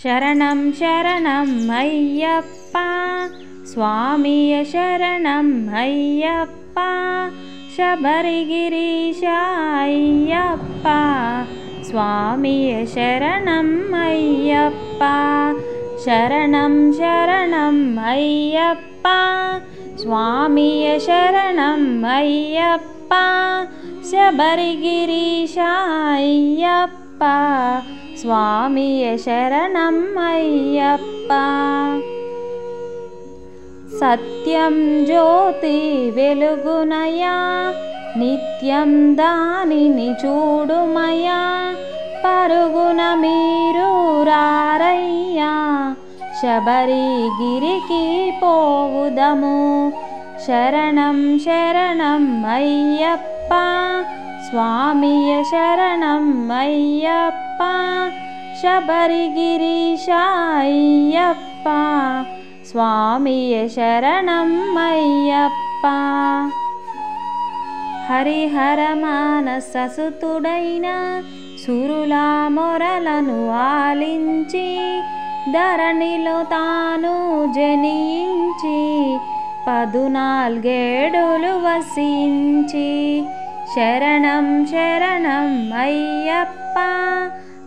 శరణం శరణం అయ్యప్ప స్వామియ శరణం అయ్యప్ప శబరిగిరీశ అయ్యప్ప స్వామియ శరణం అయ్యప్ప శరణం శరణం అయ్యప్ప స్వామియ శరణం అయ్యప్ప శబరిగిరీశ అయ్యప్ప స్వామియ శరణం అయ్యప్ప సత్యం జ్యోతి వెలుగునయా నిత్యం దానిని చూడుమయా పరుగున మీరు రారయ్యా శబరిగిరికి పోవుదము శరణం శరణం అయ్యప్ప స్వామియ శరణం అయ్యప్ప శబరిగిరీశ అయ్యప్ప స్వామియ శరణం అయ్యప్ప హరిహర మానస సుతుడైన సురులా మొరలను ఆలించి ధరణిలో తాను జనించి 14 వసించి శరణం శరణం అయ్యప్ప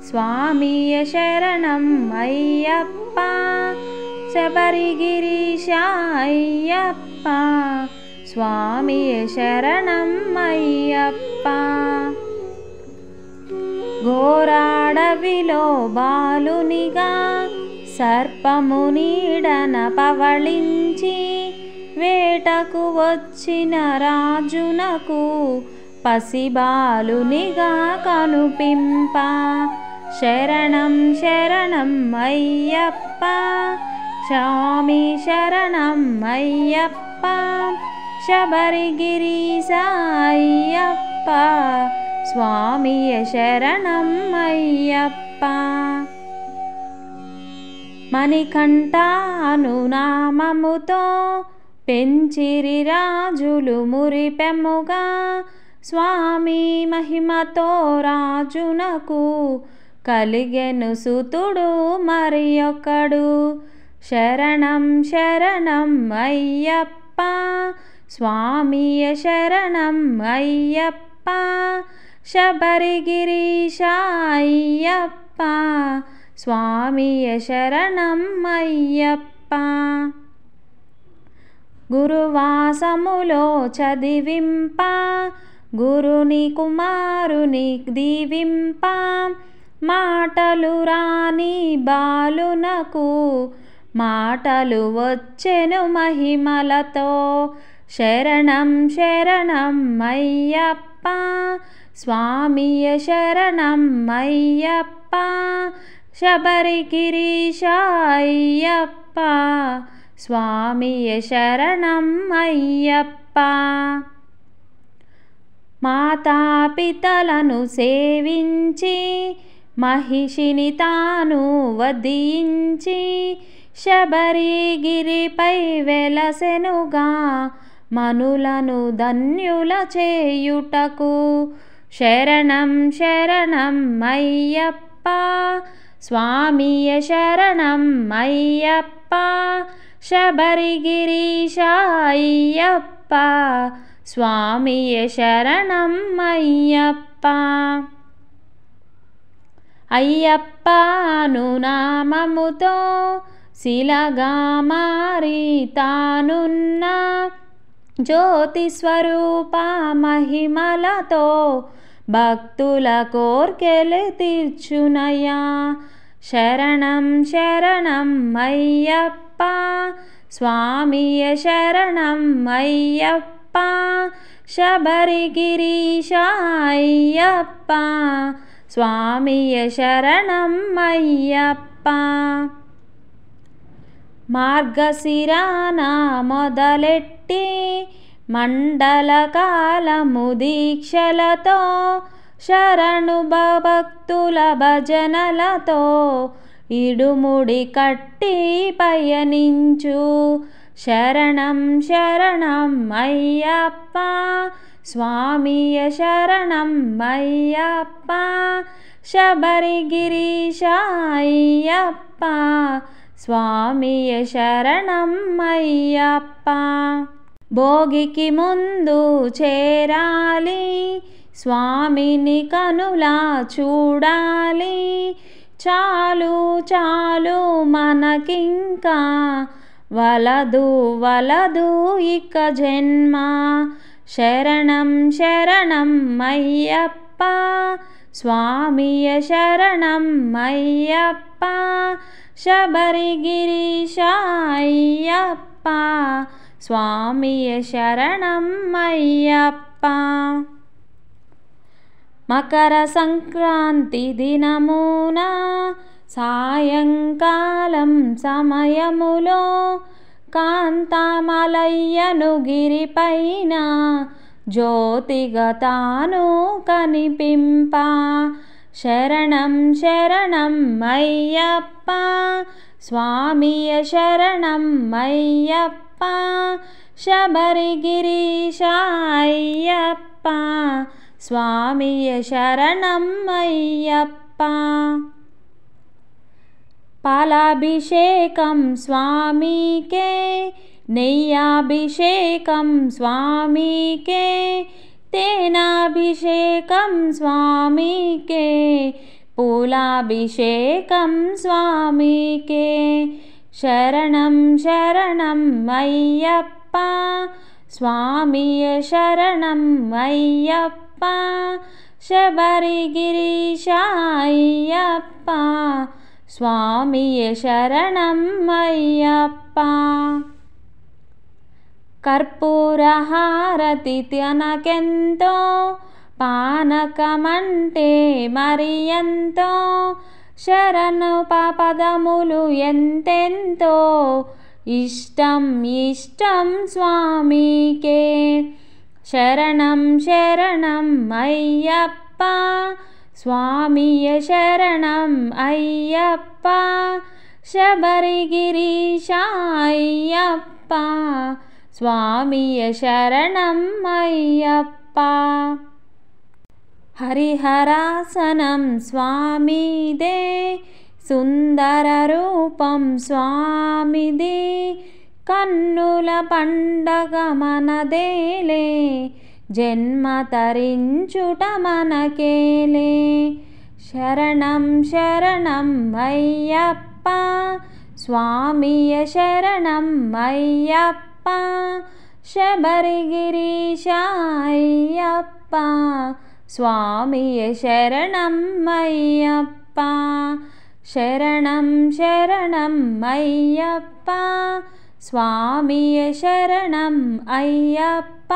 స్వామియ శరణం అయ్యప్ప శబరిగిరీశ అయ్యప్ప స్వామియ శరణం అయ్యప్ప ఘోరాడవిలో బాలునిగా సర్పము నీడన పవళించి వేటకు వచ్చిన రాజునకు పసిబాలునిగా కనుపింప శరణం శరణం అయ్యప్ప స్వామి శరణం అయ్యప్ప శబరిగిరీశ అయ్యప్ప స్వామియ శరణం అయ్యప్ప మణికంఠ అనునామముతో పెంచిరి రాజులు మురిపెమ్ముగా స్వామి మహిమతో రాజునకు కలిగెను సుతుడు మరి ఒకడు శరణం శరణం అయ్యప్ప స్వామియ శరణం అయ్యప్ప శబరిగిరీశ అయ్యప్ప స్వామియ శరణం అయ్యప్ప గురువాసములో చదివింప గురుని కుమారుని దీవింప మాటలు రాని బాలునకు మాటలు వచ్చెను మహిమలతో శరణం శరణం అయ్యప్ప స్వామియ శరణం అయ్యప్ప శబరిగిరీశ అయ్యప్ప స్వామియ శరణం అయ్యప్ప మాతాపితలను సేవించి మహిషిని తాను వధించి శబరిగిరిపై వెలసెనుగా మనులను ధన్యుల చేయుటకు శరణం శరణం అయ్యప్ప స్వామియ శరణం అయ్యప్ప శబరిగిరీశ అయ్యప్ప స్వామియ శరణం అయ్యప్ప అయ్యప్ప అనునామముతో శిలగా మారి తానున్న జ్యోతి స్వరూప మహిమలతో భక్తుల కోర్కెలు తీర్చునయా శరణం శరణం అయ్యప్ప స్వామియ శరణం అయ్యప్ప శబరిగిరీశ అయ్యప్ప స్వామియ శరణం అయ్యప్ప మార్గశిరాన మొదలెట్టి మండల కాలము దీక్షలతో శరణు భక్తుల భజనలతో ఇడుముడి కట్టి పయనించు శరణం శరణం అయ్యప్ప స్వామియ శరణం అయ్యప్ప శబరిగిరీశ అయ్యప్ప స్వామియే శరణం అయ్యప్ప. భోగికి ముందు చేరాలి స్వామిని కనులా చూడాలి, చాలు చాలు మనకింకా వలదు వలదు ఇక జన్మ. శరణం శరణం అయ్యప్ప స్వామియే శరణం అయ్యప్ప. శబరిగిరీశ అయ్యప్ప స్వామియే శరణం అయ్యప్ప. మకర సంక్రాంతి దినమున సాయంకాలం సమయములో కాంతామలయ్యను గిరిపైన జ్యోతిగా తాను కనిపింప. శరణం శరణం అయ్యప్ప స్వామియే శరణం అయ్యప్ప. శబరిగిరీశ అయ్యప్ప స్వామియే శరణం అయ్యప్ప. పాలాభిషేకం స్వామికే, నెయ్యాభిషేకం స్వామికే, తేనాభిషేకం స్వామికే, పూలాభిషేకం స్వామికే. శరణం శరణం అయ్యప్ప స్వామియే శరణం అయ్యప్ప. శబరిగిరీశ అయ్యప్ప స్వామియే శరణం అయ్యప్ప. కర్పూర హారతి తనకెంతో, పానకమంటే మరి ఎంతో, శరణు పదములు ఎంతెంతో ఇష్టం ఇష్టం స్వామికే. శరణం శరణం అయ్యప్ప స్వామియే శరణం అయ్యప్ప. శబరిగిరీశ అయ్యప్ప స్వామియే శరణం అయ్యప్ప. హరిహరాసనం స్వామిదే, సుందర రూపం స్వామిది, కన్నుల పండగ మనదేలే, జన్మ తరించుట మనకేలే. శరణం శరణం అయ్యప్ప స్వామియే శరణం అయ్యప్ప. శబరిగిరీశ అయ్యప్ప స్వామియే శరణం అయ్యప్ప. శరణం శరణం అయ్యప్ప స్వామియే శరణం అయ్యప్ప.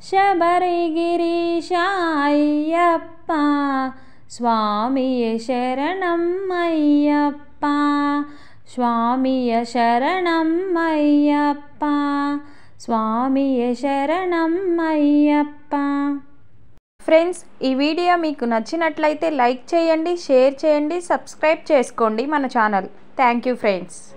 శబరిగిరీశ అయ్యప్ప స్వామియే శరణం అయ్యప్ప. స్వామియే శరణం అయ్యప్ప. స్వామియే శరణం అయ్యప్ప. ఫ్రెండ్స్, ఈ వీడియో మీకు నచ్చినట్లయితే లైక్ చేయండి, షేర్ చేయండి, సబ్స్క్రైబ్ చేసుకోండి మన ఛానల్. Thank you friends.